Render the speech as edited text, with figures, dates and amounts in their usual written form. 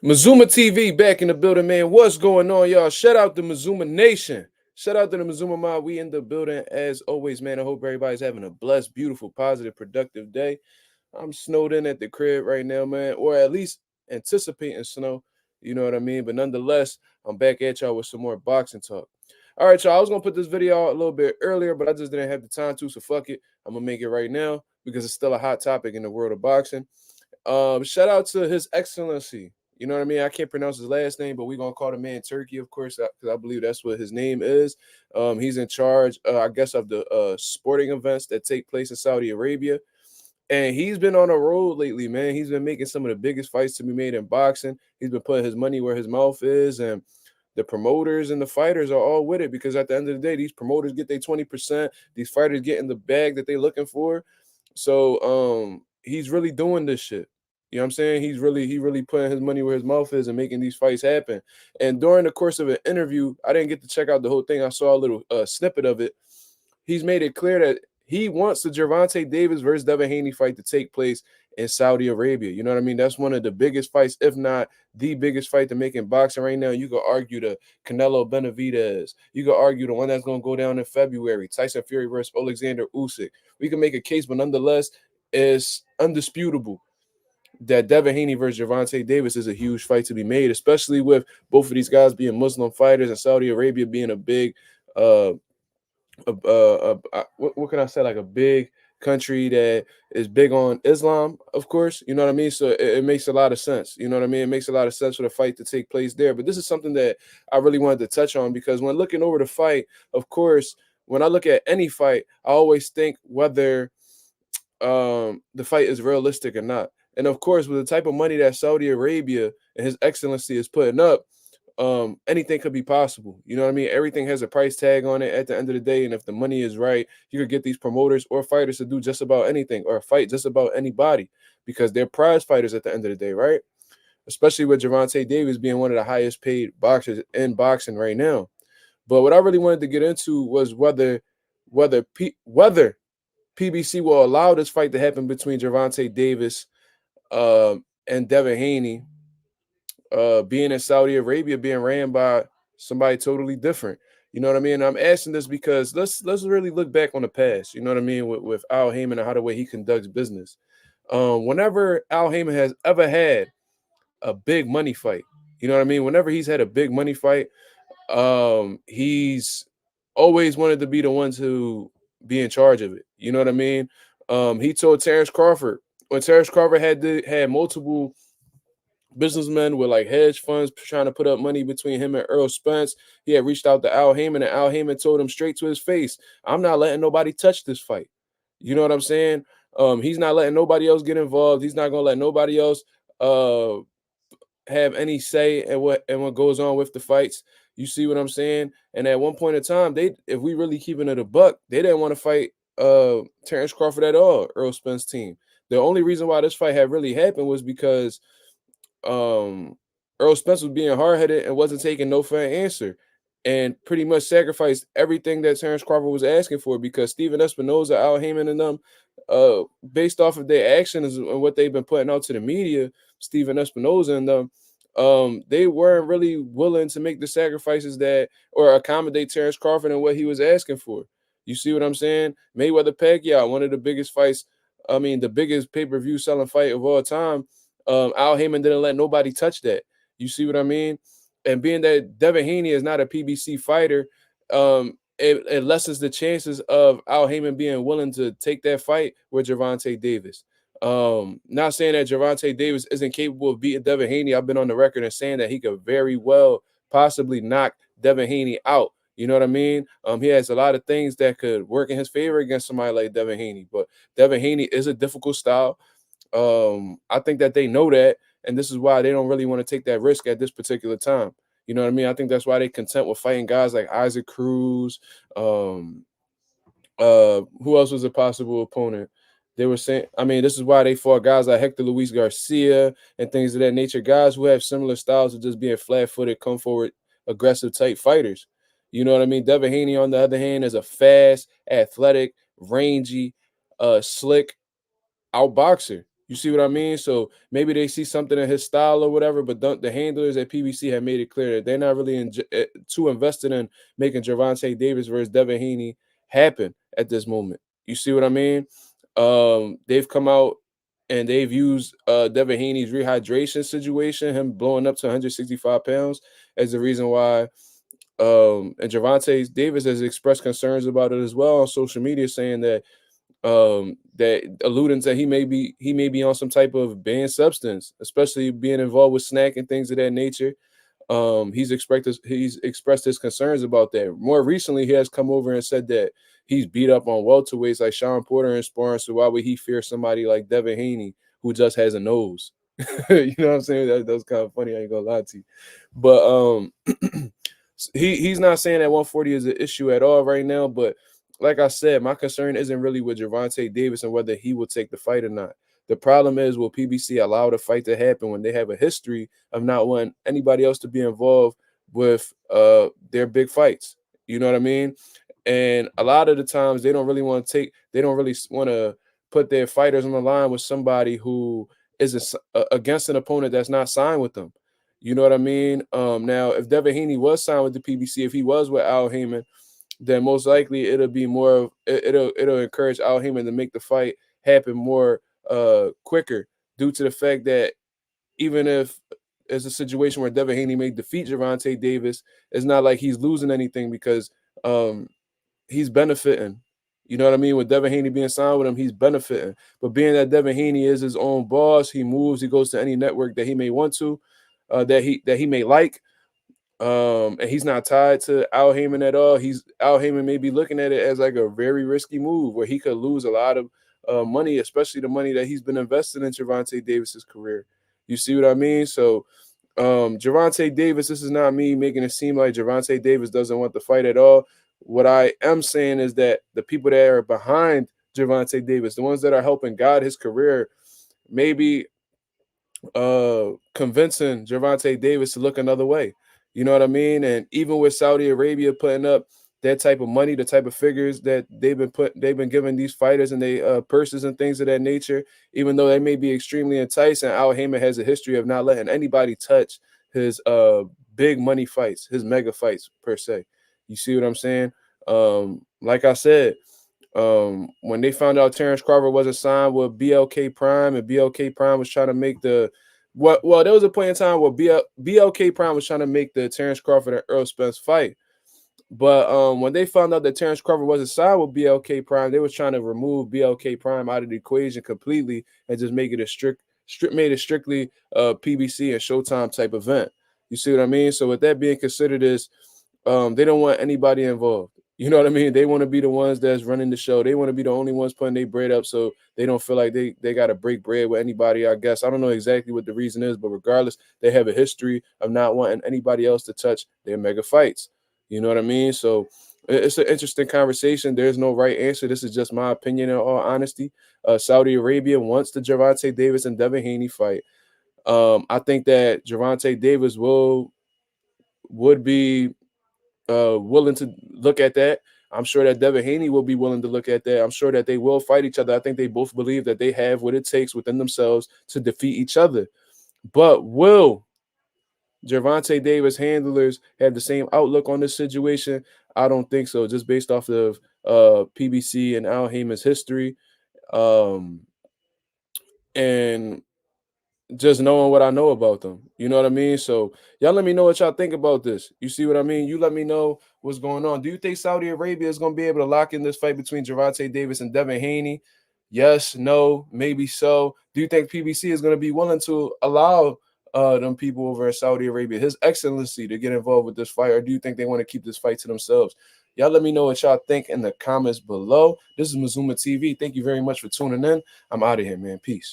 Mazuma TV back in the building, man. What's going on, y'all? Shout out to Mazuma Nation. Shout out to the Mazuma Mob. We in the building as always, man. I hope everybody's having a blessed, beautiful, positive, productive day. I'm snowed in at the crib right now, man, or at least anticipating snow. You know what I mean? But nonetheless, I'm back at y'all with some more boxing talk. All right, y'all. I was gonna put this video out a little bit earlier, but I just didn't have the time to, so fuck it. I'm gonna make it right now because it's still a hot topic in the world of boxing. Shout out to His Excellency. You know what I mean? I can't pronounce his last name, but we're gonna call the man Turkey, of course, because I believe that's what his name is. He's in charge, I guess, of the sporting events that take place in Saudi Arabia. And he's been on a road lately, man. He's been making some of the biggest fights to be made in boxing. He's been putting his money where his mouth is, and the promoters and the fighters are all with it because at the end of the day, these promoters get their 20%. These fighters get in the bag that they're looking for. So he's really doing this shit. You know what I'm saying? He really putting his money where his mouth is and making these fights happen. And during the course of an interview, I didn't get to check out the whole thing. I saw a little snippet of it. He's made it clear that he wants the Gervonta Davis versus Devin Haney fight to take place in Saudi Arabia. You know what I mean? That's one of the biggest fights, if not the biggest fight to make in boxing right now. You could argue the Canelo Benavidez. You could argue the one that's going to go down in February, Tyson Fury versus Alexander Usyk. We can make a case, but nonetheless, it's undisputable that Devin Haney versus Gervonta Davis is a huge fight to be made, especially with both of these guys being Muslim fighters and Saudi Arabia being a big uh, what can I say, like a big country that is big on Islam, of course. You know what I mean? So it makes a lot of sense. You know what I mean? It makes a lot of sense for the fight to take place there. But this is something that I really wanted to touch on because when looking over the fight, of course, when I look at any fight, I always think whether the fight is realistic or not. And of course, with the type of money that Saudi Arabia and His Excellency is putting up, anything could be possible. You know what I mean? Everything has a price tag on it at the end of the day. And if the money is right, you could get these promoters or fighters to do just about anything or fight just about anybody because they're prize fighters at the end of the day, right? Especially with Gervonta Davis being one of the highest paid boxers in boxing right now. But what I really wanted to get into was whether PBC will allow this fight to happen between Gervonta Davis and Devin Haney, being in Saudi Arabia, being ran by somebody totally different. You know what I mean? I'm asking this because let's really look back on the past. You know what I mean with Al Heyman and how the way he conducts business. Whenever Al Heyman has ever had a big money fight, you know what I mean. Whenever he's had a big money fight, he's always wanted to be the one to be in charge of it. You know what I mean? He told Terrence Crawford when Terrence Crawford had multiple businessmen with like hedge funds trying to put up money between him and Earl Spence. He had reached out to Al Heyman, and Al Heyman told him straight to his face, "I'm not letting nobody touch this fight." You know what I'm saying? He's not letting nobody else get involved. He's not gonna let nobody else uh have any say in what goes on with the fights. You see what I'm saying? And at one point in time, if we really keeping it a buck, they didn't want to fight Terrence Crawford at all, Earl Spence team. The only reason why this fight had really happened was because um Earl Spence was being hard headed and wasn't taking no for an answer, and pretty much sacrificed everything that Terrence Crawford was asking for because Steven Espinoza, Al Heyman, and them, based off of their actions and what they've been putting out to the media, Steven Espinoza and them, they weren't really willing to make the sacrifices that or accommodate Terrence Crawford and what he was asking for. You see what I'm saying? Mayweather Pacquiao, one of the biggest fights, I mean, the biggest pay-per-view selling fight of all time. Al Heyman didn't let nobody touch that. You see what I mean? And being that Devin Haney is not a PBC fighter, it lessens the chances of Al Heyman being willing to take that fight with Gervonta Davis. Not saying that Gervonta Davis isn't capable of beating Devin Haney. I've been on the record and saying that he could very well possibly knock Devin Haney out. You know what I mean? He has a lot of things that could work in his favor against somebody like Devin Haney, but Devin Haney is a difficult style. I think that they know that, and this is why they don't really want to take that risk at this particular time. You know what I mean? I think that's why they content with fighting guys like Isaac Cruz. Who else was a possible opponent? They were saying, I mean, this is why they fought guys like Hector Luis Garcia and things of that nature, guys who have similar styles of just being flat-footed, come forward, aggressive type fighters. You know what I mean? Devin Haney, on the other hand, is a fast, athletic, rangy, slick outboxer. You see what I mean? So maybe they see something in his style or whatever, but the handlers at PBC have made it clear that they're not really too invested in making Gervonta Davis versus Devin Haney happen at this moment. You see what I mean? They've come out and they've used Devin Haney's rehydration situation, him blowing up to 165 pounds, as the reason why. And Gervonta Davis has expressed concerns about it as well on social media, saying that alluding to he may be on some type of banned substance, especially being involved with snack and things of that nature. He's expressed his concerns about that. More recently, he has come over and said that he's beat up on welterweights like Sean Porter and sparring. So why would he fear somebody like Devin Haney who just has a nose? You know what I'm saying? That's kind of funny. I ain't gonna lie to you, but he's not saying that 140 is an issue at all right now. But like I said, my concern isn't really with Gervonta Davis and whether he will take the fight or not. The problem is, will PBC allow the fight to happen when they have a history of not wanting anybody else to be involved with their big fights? You know what I mean? And a lot of the times they don't really want to put their fighters on the line with somebody who is against an opponent that's not signed with them. You know what I mean? Now, if Devin Haney was signed with the PBC, if he was with Al Heyman, then most likely it'll be more of it'll encourage Al Heyman to make the fight happen more quicker, due to the fact that even if it's a situation where Devin Haney may defeat Gervonta Davis, it's not like he's losing anything because um, he's benefiting. You know what I mean? With Devin Haney being signed with him, he's benefiting. But being that Devin Haney is his own boss, he moves, he goes to any network that he may want to, that he may like. And he's not tied to Al Heyman at all. Al Heyman may be looking at it as like a very risky move where he could lose a lot of money, especially the money that he's been investing in Gervonta Davis's career. You see what I mean? So Gervonta Davis, this is not me making it seem like Gervonta Davis doesn't want the fight at all. What I am saying is that the people that are behind Gervonta Davis, the ones that are helping guide his career, maybe convincing Gervonta Davis to look another way. You know what I mean? And even with Saudi Arabia putting up that type of money, the type of figures that they've been giving these fighters and they purses and things of that nature, even though they may be extremely enticing, Al Heyman has a history of not letting anybody touch his big money fights, his mega fights per se. You see what I'm saying? Like I said, when they found out Terrence Crawford wasn't signed with BLK Prime, and BLK Prime was trying to make the well, there was a point in time where BLK Prime was trying to make the Terrence Crawford and Earl Spence fight. But when they found out that Terrence Crawford wasn't signed with BLK Prime, they was trying to remove BLK Prime out of the equation completely and just make it made it strictly PBC and Showtime type event. You see what I mean? So with that being considered, is they don't want anybody involved. You know what I mean? They want to be the ones that's running the show. They want to be the only ones putting their bread up, so they don't feel like they got to break bread with anybody. I guess I don't know exactly what the reason is, but regardless, they have a history of not wanting anybody else to touch their mega fights. You know what I mean? So it's an interesting conversation. There's no right answer. This is just my opinion in all honesty. Saudi Arabia wants the Gervonta Davis and Devin Haney fight. I think that Gervonta Davis would be willing to look at that. I'm sure that Devin Haney will be willing to look at that. I'm sure that they will fight each other. I think they both believe that they have what it takes within themselves to defeat each other. But will Gervonta Davis handlers have the same outlook on this situation? I don't think so, just based off of PBC and Al Heyman's history. Um, and just knowing what I know about them. You know what I mean? So y'all let me know what y'all think about this. You see what I mean? You let me know what's going on. Do you think Saudi Arabia is going to be able to lock in this fight between Gervonta Davis and Devin Haney? Yes, no, maybe so. Do you think PBC is going to be willing to allow them people over in Saudi Arabia, His Excellency, to get involved with this fight? Or do you think they want to keep this fight to themselves? Y'all let me know what y'all think in the comments below. This is Mazuma TV. Thank you very much for tuning in. I'm out of here, man. Peace.